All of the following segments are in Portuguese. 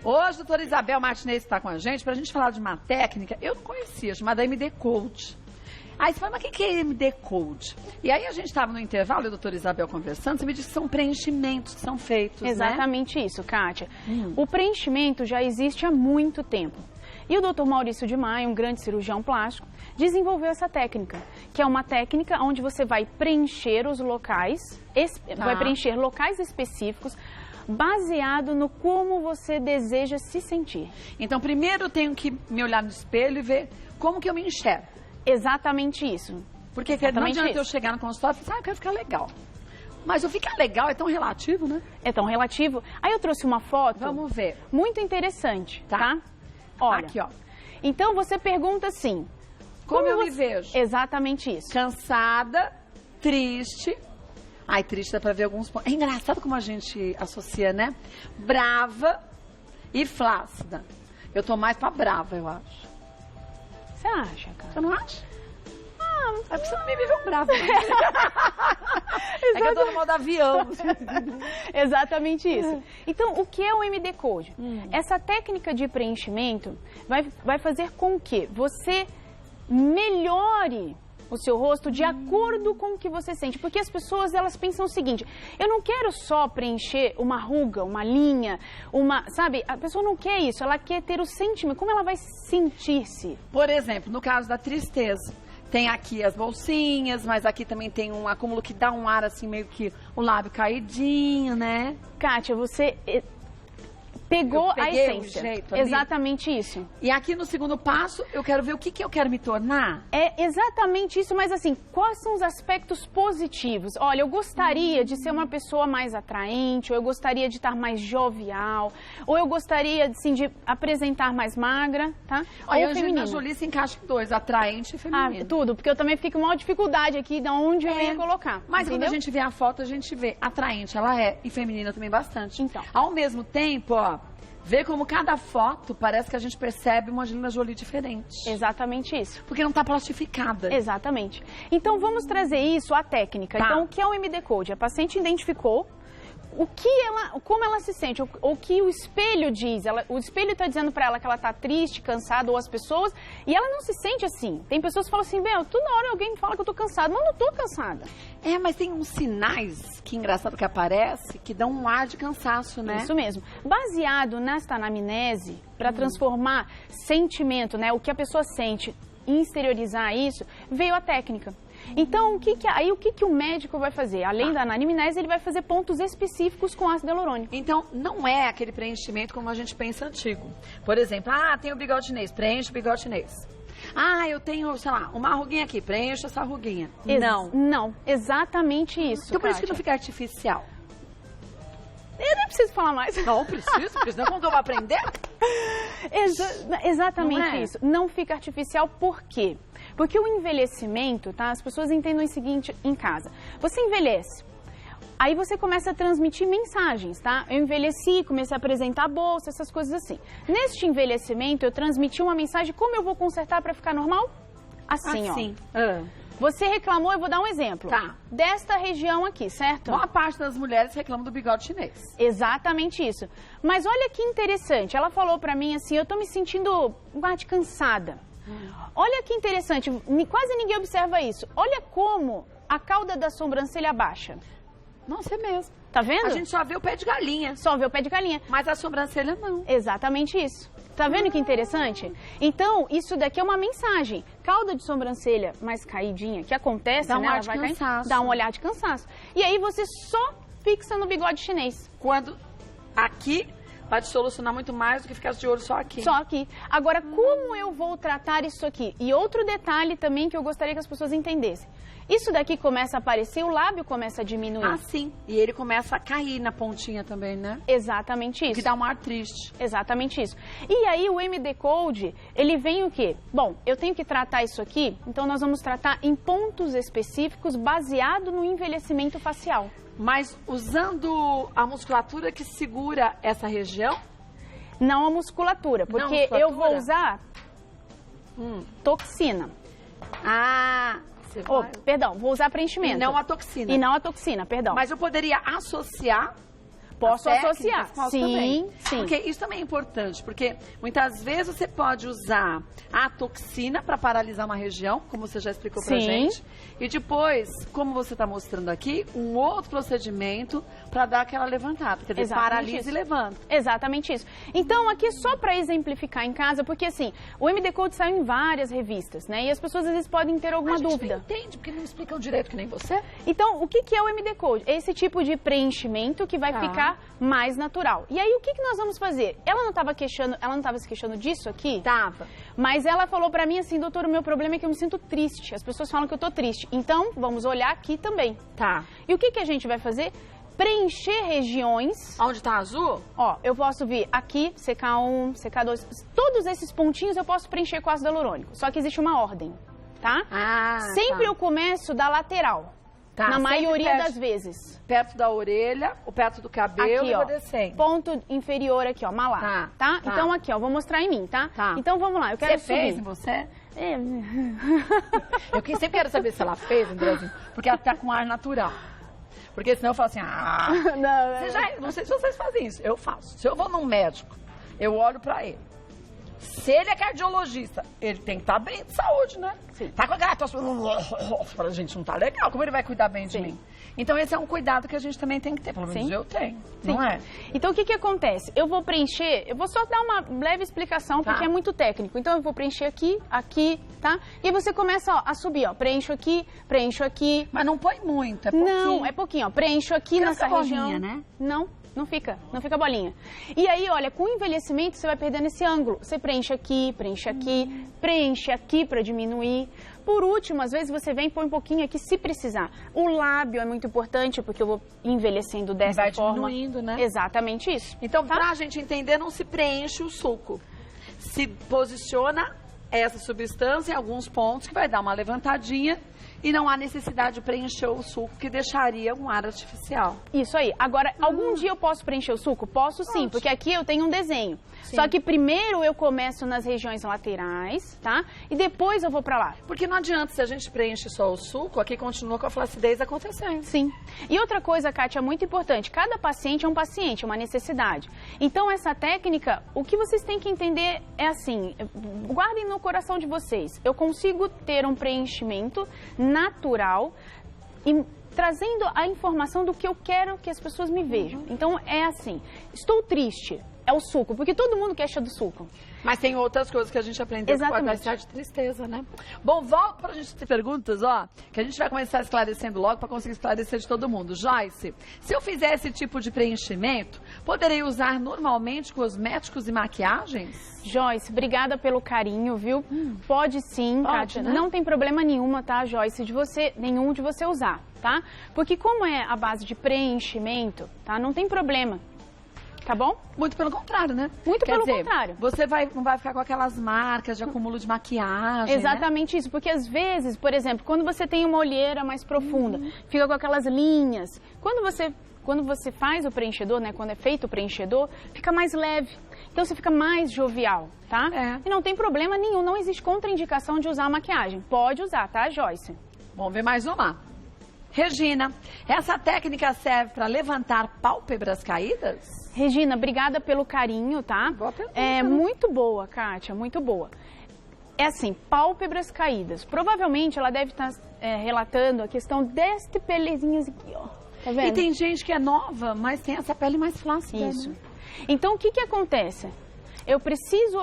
Hoje, a doutora Isabel Martinez está com a gente para a gente falar de uma técnica, eu não conhecia, chamada MD Code. Aí você fala, mas o que é MD Code? E aí a gente estava no intervalo, e a doutora Isabel conversando, você me disse que são preenchimentos que são feitos, Exatamente isso, Kátia. O preenchimento já existe há muito tempo. E o Dr. Maurício de Maia, um grande cirurgião plástico, desenvolveu essa técnica, que é uma técnica onde você vai preencher os locais, vai preencher locais específicos, baseado no como você deseja se sentir. Então, primeiro eu tenho que me olhar no espelho e ver como que eu me enxergo. Exatamente isso. Porque não adianta eu chegar no consultório e falar, eu quero ficar legal. Mas o ficar legal é tão relativo, né? É tão relativo. Aí eu trouxe uma foto. Vamos ver. Muito interessante, tá? Olha. Aqui, ó. Então você pergunta assim. Como eu me vejo? Exatamente isso. Cansada, triste. Ai, triste dá pra ver alguns pontos. É engraçado como a gente associa, né? Brava e flácida. Eu tô mais pra brava, eu acho. Você acha, cara? Você não acha? É porque você não me viveu brava. Né? É que eu tô no modo avião. Exatamente isso. Então, o que é o MD Code? Essa técnica de preenchimento vai fazer com que você melhore o seu rosto de acordo com o que você sente. Porque as pessoas, elas pensam o seguinte, eu não quero só preencher uma ruga, uma linha, sabe? A pessoa não quer isso, ela quer ter o sentimento, como ela vai sentir-se. Por exemplo, no caso da tristeza, tem aqui as bolsinhas, mas aqui também tem um acúmulo que dá um ar assim, meio que o lábio caidinho, né? Kátia, você pegou a essência. O jeito ali. Exatamente isso. E aqui no segundo passo, eu quero ver o que eu quero me tornar. É exatamente isso, mas assim, quais são os aspectos positivos? Olha, eu gostaria de ser uma pessoa mais atraente, ou eu gostaria de estar mais jovial, ou eu gostaria, assim, de apresentar mais magra, tá? Olha, a Angelina Jolie se encaixa em dois, atraente e feminino. Tudo, porque eu também fico com uma dificuldade aqui de onde eu ia colocar. Mas entendeu? quando a gente vê a foto, a gente vê atraente, ela é, e feminina também bastante. Então. Ao mesmo tempo, ó, vê como cada foto parece que a gente percebe uma Angelina Jolie diferente. Exatamente isso. Porque não está plastificada. Exatamente. Então, vamos trazer isso à técnica. Então, o que é o MD Code? A paciente identificou como ela se sente, o que o espelho diz. O espelho está dizendo para ela que ela está triste, cansada, ou as pessoas, e ela não se sente assim. Tem pessoas que falam assim, toda hora alguém me fala que eu estou cansada, mas eu não estou cansada. É, mas tem uns sinais, que engraçado que aparece, que dão um ar de cansaço, né? Isso mesmo. Baseado nesta anamnese, para transformar sentimento, né, o que a pessoa sente, e exteriorizar isso, veio a técnica. Então, o que o médico vai fazer? Além da anamnese, ele vai fazer pontos específicos com ácido hialurônico. Então, não é aquele preenchimento como a gente pensa antigo. Por exemplo, tem o bigode chinês, preenche o bigode chinês. Eu tenho, sei lá, uma ruguinha aqui, preenche essa ruguinha. Não, exatamente isso, Então, por isso que Kátia. não fica artificial. Eu nem preciso falar mais. Não preciso, porque senão como que eu vou aprender? Exatamente isso. Não fica artificial, por quê? Porque o envelhecimento, tá? As pessoas entendem o seguinte em casa. Você envelhece, aí você começa a transmitir mensagens, tá? Eu envelheci, comecei a apresentar a bolsa, essas coisas assim. Neste envelhecimento, eu transmiti uma mensagem, como eu vou consertar para ficar normal? Assim, ó. Você reclamou, eu vou dar um exemplo. Tá. Desta região aqui, certo? Boa parte das mulheres reclamam do bigode chinês. Exatamente isso. Mas olha que interessante, ela falou pra mim assim, eu tô me sentindo cansada. Olha que interessante, quase ninguém observa isso. Olha como a cauda da sobrancelha baixa. Nossa, é mesmo. Tá vendo? A gente só vê o pé de galinha. Só vê o pé de galinha. Mas a sobrancelha não. Exatamente isso. Tá vendo que interessante? Então, isso daqui é uma mensagem. Cauda de sobrancelha mais caidinha, que acontece, dá um né? ar de cansaço. Dá um olhar de cansaço. E aí você só fixa no bigode chinês. Quando aqui vai te solucionar muito mais do que ficar de olho só aqui. Só aqui. Agora, como eu vou tratar isso aqui? E outro detalhe também que eu gostaria que as pessoas entendessem. Isso daqui começa a aparecer, o lábio começa a diminuir. Sim. E ele começa a cair na pontinha também, né? Exatamente isso. Que dá um ar triste. Exatamente isso. E aí o MD Code, ele vem o quê? Bom, eu tenho que tratar isso aqui, então nós vamos tratar em pontos específicos baseado no envelhecimento facial. Mas usando a musculatura que segura essa região? Não a musculatura, porque eu vou usar toxina. Perdão, vou usar preenchimento. E não a toxina. E não a toxina, perdão. Mas eu poderia associar Posso associar. Sim. Porque isso também é importante, porque muitas vezes você pode usar a toxina para paralisar uma região, como você já explicou pra gente, e depois, como você está mostrando aqui, um outro procedimento para dar aquela levantada, quer dizer, paralisa e levanta. Exatamente isso. Então, aqui só para exemplificar em casa, porque assim, o MD Code saiu em várias revistas, né? E as pessoas às vezes podem ter alguma dúvida. Não entende, porque não explicam direito que nem você. Então, o que é o MD Code? É esse tipo de preenchimento que vai ficar mais natural. E aí, o que nós vamos fazer? Ela não estava se queixando disso aqui? Tava. Mas ela falou pra mim assim, doutor, o meu problema é que eu me sinto triste. As pessoas falam que eu tô triste. Então, vamos olhar aqui também. Tá. E o que a gente vai fazer? Preencher regiões. Onde tá azul? Ó, eu posso vir aqui, CK1, CK2. Todos esses pontinhos eu posso preencher com ácido hialurônico. Só que existe uma ordem, tá? Sempre eu começo da lateral. Tá, na maioria das vezes. Perto da orelha, ou perto do cabelo, aqui, e ó, vou descendo. Ponto inferior aqui, ó, malar. Tá? Então aqui, ó, vou mostrar em mim, tá? Então vamos lá, eu quero subir. Você fez em você? Eu sempre quero saber se ela fez, Andrezinho, porque ela tá com ar natural. Porque senão eu falo assim, não sei se vocês fazem isso, eu faço. Se eu vou num médico, eu olho pra ele. Se ele é cardiologista, ele tem que estar bem de saúde, né? Sim. Tá com a garra, pra gente não tá legal, como ele vai cuidar bem de mim? Então esse é um cuidado que a gente também tem que ter, pelo menos eu tenho, não é? Então o que acontece? Eu vou preencher, eu vou só dar uma leve explicação, porque é muito técnico. Então eu vou preencher aqui, aqui, tá? E aí você começa, ó, a subir, ó, preencho aqui. Mas não põe muito, é pouquinho. Não, é pouquinho, ó, preencho aqui nessa região. Bolinha, né? Não fica bolinha. E aí, olha, com o envelhecimento você vai perdendo esse ângulo. Você preenche aqui para diminuir. Por último, às vezes você vem e põe um pouquinho aqui se precisar. O lábio é muito importante porque eu vou envelhecendo dessa forma. Vai diminuindo, né? Exatamente isso. Então, pra gente entender, não se preenche o suco. Se posiciona essa substância em alguns pontos que vai dar uma levantadinha e não há necessidade de preencher o suco, que deixaria um ar artificial. Isso aí. Agora, algum dia eu posso preencher o suco? Posso sim, porque aqui eu tenho um desenho. Só que primeiro eu começo nas regiões laterais, tá? E depois eu vou pra lá. Porque não adianta, se a gente preenche só o suco, aqui continua com a flacidez acontecendo. Sim. E outra coisa, Kátia, muito importante. Cada paciente é um paciente, é uma necessidade. Então, essa técnica, o que vocês têm que entender é assim, guardem no coração de vocês. Eu consigo ter um preenchimento natural e trazendo a informação do que eu quero que as pessoas me vejam. Então, é assim, estou triste. É o suco, porque todo mundo queixa do suco. Mas tem outras coisas que a gente aprendeu que pode dar de tristeza, né? Bom, volto para a gente ter perguntas, ó, que a gente vai começar esclarecendo logo para conseguir esclarecer de todo mundo. Joyce, se eu fizer esse tipo de preenchimento, poderei usar normalmente cosméticos e maquiagens? Joyce, obrigada pelo carinho, viu? Pode sim, Kátia. Né? Não tem problema nenhuma, tá, Joyce, nenhum de você usar, tá? Porque como é a base de preenchimento, tá? Não tem problema. Tá bom? Muito pelo contrário, né? Muito pelo contrário. Você não vai ficar com aquelas marcas de acúmulo de maquiagem, exatamente isso, porque às vezes, por exemplo, quando você tem uma olheira mais profunda, fica com aquelas linhas. Quando você faz o preenchedor, né? Quando é feito o preenchedor, fica mais leve. Então você fica mais jovial, tá? E não tem problema nenhum, não existe contraindicação de usar a maquiagem. Pode usar, tá, Joyce? Vamos ver mais uma. Regina, essa técnica serve para levantar pálpebras caídas? Regina, obrigada pelo carinho, tá? Boa pergunta, muito boa, Kátia, muito boa. É assim, pálpebras caídas. Provavelmente ela deve estar relatando a questão deste pelezinhas aqui, ó. Tá vendo? E tem gente que é nova, mas tem essa pele mais flácida. Isso. Né? Então, o que acontece? Eu preciso,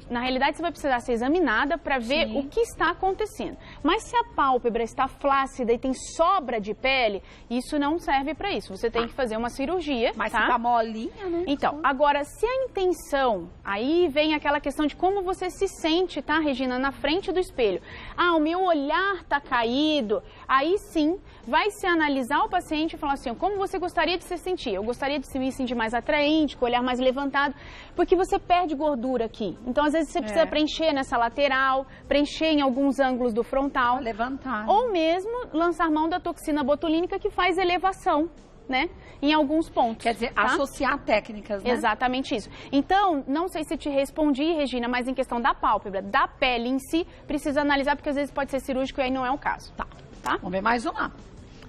na realidade você vai precisar ser examinada para ver o que está acontecendo. Mas se a pálpebra está flácida e tem sobra de pele, isso não serve para isso. Você tem que fazer uma cirurgia, mas tá? Fica molinha, né? Então, agora, se a intenção, aí vem aquela questão de como você se sente, tá, Regina, na frente do espelho. Ah, o meu olhar tá caído. Aí sim, vai se analisar o paciente e falar assim, como você gostaria de se sentir? Eu gostaria de me sentir mais atraente, com o olhar mais levantado, porque você perde gordura aqui. Então, às vezes, você precisa preencher nessa lateral, preencher em alguns ângulos do frontal. Pra levantar. Ou mesmo lançar mão da toxina botulínica que faz elevação, né? Em alguns pontos. Quer dizer, associar técnicas, né? Exatamente isso. Então, não sei se te respondi, Regina, mas em questão da pálpebra, da pele em si, precisa analisar, porque às vezes pode ser cirúrgico e aí não é o caso. Tá? Vamos ver mais uma.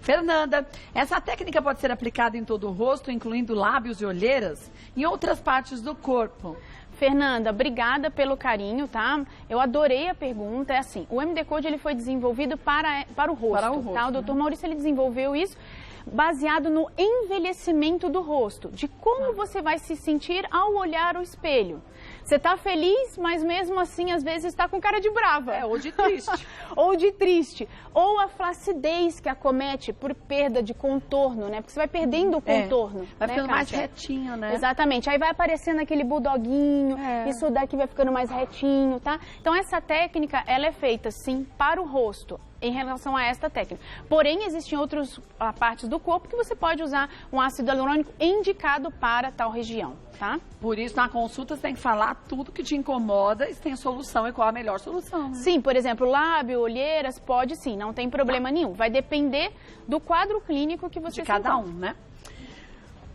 Fernanda, essa técnica pode ser aplicada em todo o rosto, incluindo lábios e olheiras, e outras partes do corpo? Fernanda, obrigada pelo carinho, tá? Eu adorei a pergunta. É assim, o MD Code ele foi desenvolvido para o rosto, tá? O Dr. Maurício ele desenvolveu isso baseado no envelhecimento do rosto, de como você vai se sentir ao olhar o espelho. Você tá feliz, mas mesmo assim, às vezes, está com cara de brava. Ou de triste. Ou de triste. Ou a flacidez que acomete por perda de contorno, né? Porque você vai perdendo o contorno. Vai ficando mais Cássia? retinho, né? Exatamente. Aí vai aparecendo aquele bulldoguinho, isso daqui vai ficando mais retinho, tá? Então, essa técnica, ela é feita, sim, para o rosto, em relação a esta técnica. Porém, existem outras partes do corpo que você pode usar um ácido hialurônico indicado para tal região, tá? Por isso, na consulta, você tem que falar tudo que te incomoda e se tem solução e qual a melhor solução, né? Sim, por exemplo, lábio, olheiras, pode sim, não tem problema nenhum. Vai depender do quadro clínico que você de cada um, né?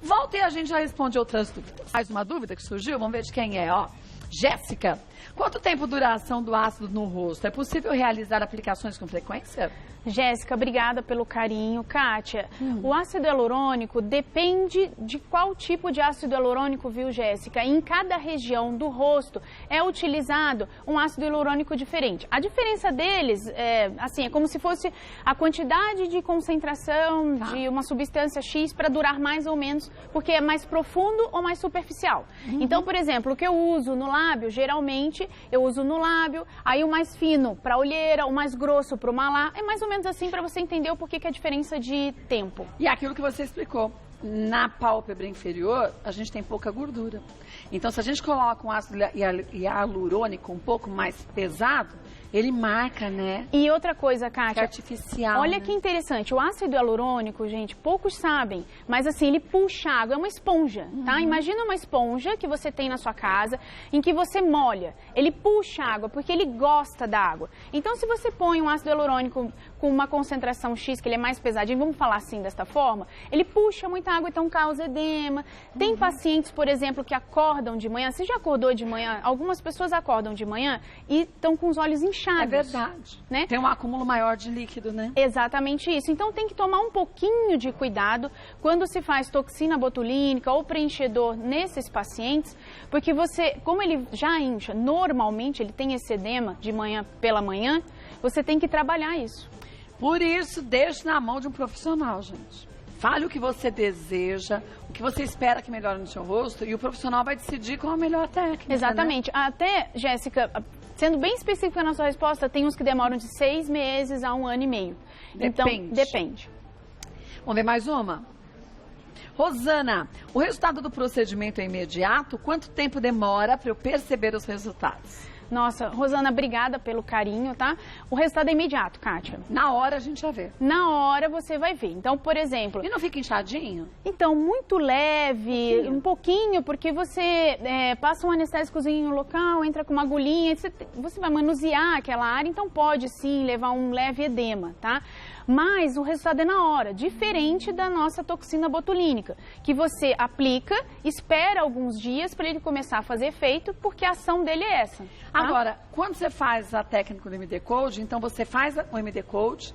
Volta e a gente já responde outras dúvidas. Mais uma dúvida que surgiu, vamos ver de quem é, ó. Jéssica, quanto tempo dura a ação do ácido no rosto? É possível realizar aplicações com frequência? Jéssica, obrigada pelo carinho. Kátia, o ácido hialurônico depende de qual tipo de ácido hialurônico, viu, Jéssica? Em cada região do rosto é utilizado um ácido hialurônico diferente. A diferença deles é como se fosse a quantidade de concentração de uma substância X para durar mais ou menos, porque é mais profundo ou mais superficial. Então, por exemplo, o que eu uso no lábio, geralmente eu uso no lábio, aí o mais fino para a olheira, o mais grosso para o malar, é mais ou menos assim para você entender o porquê que é a diferença de tempo. E aquilo que você explicou, na pálpebra inferior, a gente tem pouca gordura. Então, se a gente coloca um ácido hialurônico um pouco mais pesado, ele marca, né? E outra coisa, Kátia, que é artificial. Olha, né? Que interessante, o ácido hialurônico, gente, poucos sabem, mas assim, ele puxa água, é uma esponja, tá? Imagina uma esponja que você tem na sua casa, em que você molha, ele puxa água, porque ele gosta da água. Então, se você põe um ácido hialurônico com uma concentração X, que ele é mais pesadinho, vamos falar assim, desta forma, ele puxa muita água, então causa edema. Tem pacientes, por exemplo, que acordam de manhã, você já acordou de manhã? Algumas pessoas acordam de manhã e estão com os olhos inchados. É verdade. Né? Tem um acúmulo maior de líquido, né? Exatamente isso. Então tem que tomar um pouquinho de cuidado quando se faz toxina botulínica ou preenchedor nesses pacientes, porque você, como ele já incha, normalmente ele tem esse edema de manhã pela manhã, você tem que trabalhar isso. Por isso, deixe na mão de um profissional, gente. Fale o que você deseja, o que você espera que melhore no seu rosto e o profissional vai decidir qual a melhor técnica. Exatamente. Né? Até, Jéssica, sendo bem específica na sua resposta, tem uns que demoram de 6 meses a 1 ano e meio. Depende. Então, depende. Vamos ver mais uma? Rosana, o resultado do procedimento é imediato? Quanto tempo demora para eu perceber os resultados? Nossa, Rosana, obrigada pelo carinho, tá? O resultado é imediato, Kátia. Na hora a gente já vê. Na hora você vai ver. Então, por exemplo... E não fica inchadinho? Então, muito leve, um pouquinho, porque você passa um anestésicozinho local, entra com uma agulhinha, você vai manusear aquela área, então pode sim levar um leve edema, tá? Mas o resultado é na hora, diferente da nossa toxina botulínica, que você aplica, espera alguns dias para ele começar a fazer efeito, porque a ação dele é essa. Tá? Agora, quando você faz a técnica do MD Code, então você faz o MD Code,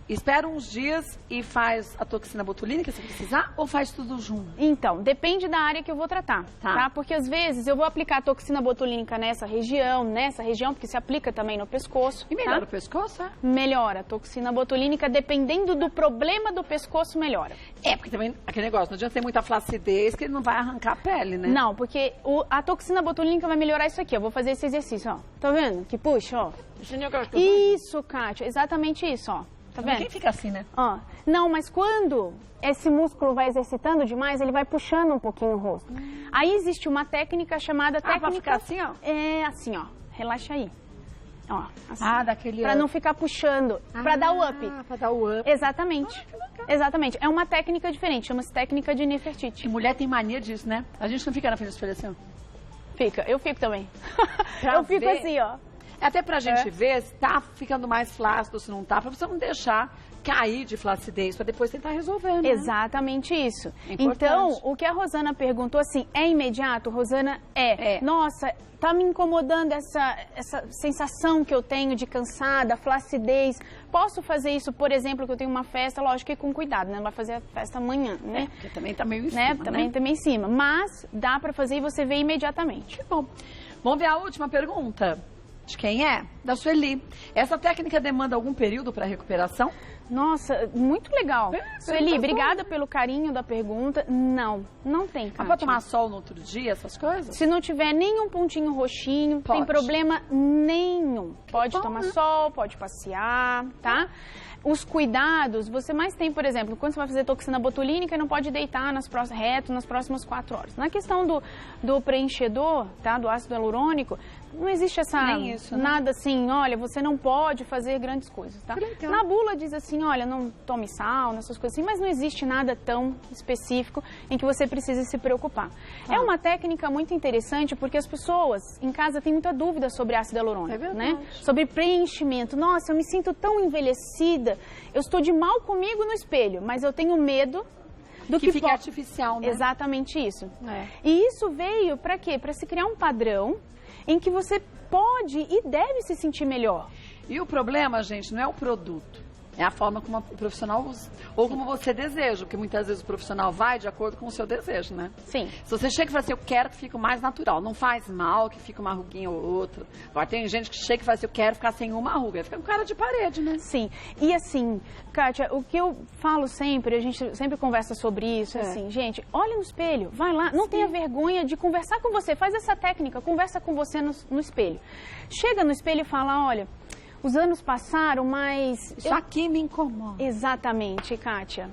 espera uns dias e faz a toxina botulínica se precisar ou faz tudo junto? Então, depende da área que eu vou tratar, tá? Porque às vezes eu vou aplicar a toxina botulínica nessa região, porque se aplica também no pescoço. E melhora o pescoço, é? Melhora. A toxina botulínica, dependendo do problema do pescoço, melhora. É, porque também aquele negócio, não adianta ter muita flacidez que ele não vai arrancar a pele, né? Não, porque a toxina botulínica vai melhorar isso aqui, eu vou fazer esse exercício, ó. Tá vendo? Que puxa, ó. Isso, Kátia, exatamente isso, ó. Tá vendo? Quem fica assim, né? Ó, não, mas quando esse músculo vai exercitando demais, ele vai puxando um pouquinho o rosto. Aí existe uma técnica chamada técnica... pra ficar assim, ó? É, assim, ó. Relaxa aí. Ó, assim. Daquele pra não ficar puxando, pra dar o up. Pra dar o up. Exatamente. Exatamente. É uma técnica diferente, chama-se técnica de Nefertiti. E mulher tem mania disso, né? A gente não fica na frente do espelho assim, ó. Fica, eu fico também. Eu fico ver. assim, ó. Até pra gente ver se tá ficando mais flácido, se não tá, pra você não deixar cair de flacidez, para depois tentar resolver, né? Exatamente isso. É importante. Então, o que a Rosana perguntou assim, é imediato? Rosana, é. Nossa, tá me incomodando essa sensação que eu tenho de cansada, flacidez. Posso fazer isso, por exemplo, que eu tenho uma festa, lógico que com cuidado, né? Não vai fazer a festa amanhã, né? Porque também tá meio em cima, Também tá meio em cima. Mas dá pra fazer e você vê imediatamente. Bom, vamos ver a última pergunta. De quem é? Da Sueli. Essa técnica demanda algum período para recuperação? Nossa, muito legal. Sueli, obrigada pelo carinho da pergunta. Não tem, Kátia. Pode tomar sol no outro dia, essas coisas? Se não tiver nenhum pontinho roxinho, Pode. tem problema nenhum. Pode bom, tomar né? sol, pode passear, tá? Os cuidados, você mais tem, por exemplo, quando você vai fazer toxina botulínica, não pode deitar reto nas próximas 4 horas. Na questão do preenchedor, tá? Do ácido hialurônico, não existe Nem isso, né? nada assim, olha, você não pode fazer grandes coisas, tá? Legal. Na bula diz assim, olha, não tome sal, nessas coisas assim, mas não existe nada tão específico em que você precise se preocupar. É uma técnica muito interessante porque as pessoas em casa têm muita dúvida sobre ácido hialurônico, É verdade. né? Sobre preenchimento. Nossa, eu me sinto tão envelhecida, eu estou de mal comigo no espelho, mas eu tenho medo do Que fica artificial, né? Exatamente isso. É. E isso veio para quê? Para se criar um padrão em que você pode e deve se sentir melhor. E o problema, gente, não é o produto. É a forma como o profissional usa. Ou como você deseja, porque muitas vezes o profissional vai de acordo com o seu desejo, né? Sim. Se você chega e fala assim, eu quero que fique o mais natural, não faz mal que fique uma ruguinha ou outra. Agora tem gente que chega e fala assim, eu quero ficar sem uma ruga. Aí fica com cara de parede, né? Sim. E assim, Kátia, o que eu falo sempre, a gente sempre conversa sobre isso, assim, gente, olha no espelho, vai lá, não tenha vergonha de conversar com você, faz essa técnica, conversa com você no espelho. Chega no espelho e fala, olha, os anos passaram, mas... Isso aqui me incomoda. Exatamente, Kátia.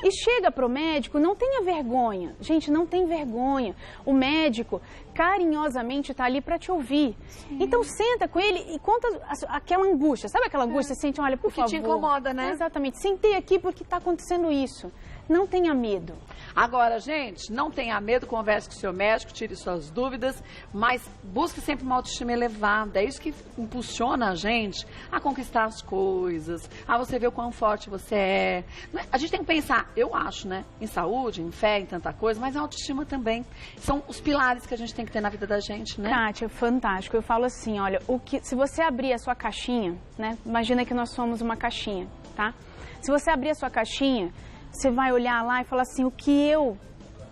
E chega pro médico, não tenha vergonha. Gente, não tem vergonha. O médico carinhosamente está ali para te ouvir. Sim. Então senta com ele e conta aquela angústia. Sabe aquela angústia? Você sente, olha, por favor. O que te incomoda, né? Exatamente. Sentei aqui porque está acontecendo isso. Não tenha medo. Agora, gente, não tenha medo, converse com o seu médico, tire suas dúvidas, mas busque sempre uma autoestima elevada. É isso que impulsiona a gente a conquistar as coisas, a você ver o quão forte você é. A gente tem que pensar, eu acho, né, em saúde, em fé, em tanta coisa, mas a autoestima também. São os pilares que a gente tem que ter na vida da gente, né? Kátia, fantástico. Eu falo assim, olha, se você abrir a sua caixinha, né, imagina que nós somos uma caixinha, tá? Se você abrir a sua caixinha, você vai olhar lá e falar assim, o que eu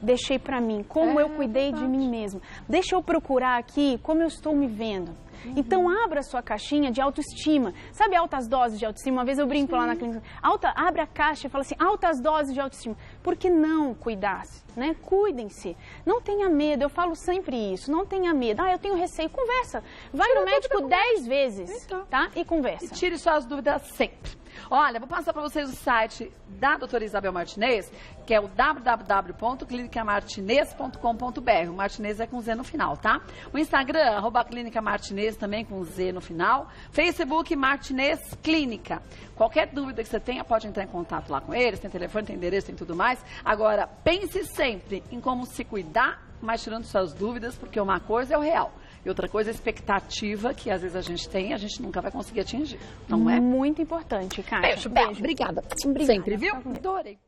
deixei pra mim, como eu cuidei de mim mesma. Deixa eu procurar aqui como eu estou me vendo. Então, abra a sua caixinha de autoestima. Sabe altas doses de autoestima? Uma vez eu brinco lá na clínica. Abre a caixa e fala assim, altas doses de autoestima. Por que não cuidar-se? Né? Cuidem-se. Não tenha medo. Eu falo sempre isso. Não tenha medo. Eu tenho receio. Conversa. Vai no médico 10 vezes, tá? E conversa. E tire suas dúvidas sempre. Olha, vou passar para vocês o site da doutora Isabel Martinez, que é o www.clinicamartinez.com.br. O Martinez é com Z no final, tá? O Instagram, @clinicamartinez, também com Z no final. Facebook, Martinez Clínica. Qualquer dúvida que você tenha, pode entrar em contato lá com eles. Tem telefone, tem endereço, tem tudo mais. Agora, pense sempre em como se cuidar, mas tirando suas dúvidas, porque uma coisa é o real. E outra coisa é a expectativa que às vezes a gente tem e a gente nunca vai conseguir atingir. Não é? Muito importante, Kátia. Beijo, Bel. Obrigada. Obrigada. Sempre, viu? Adorei.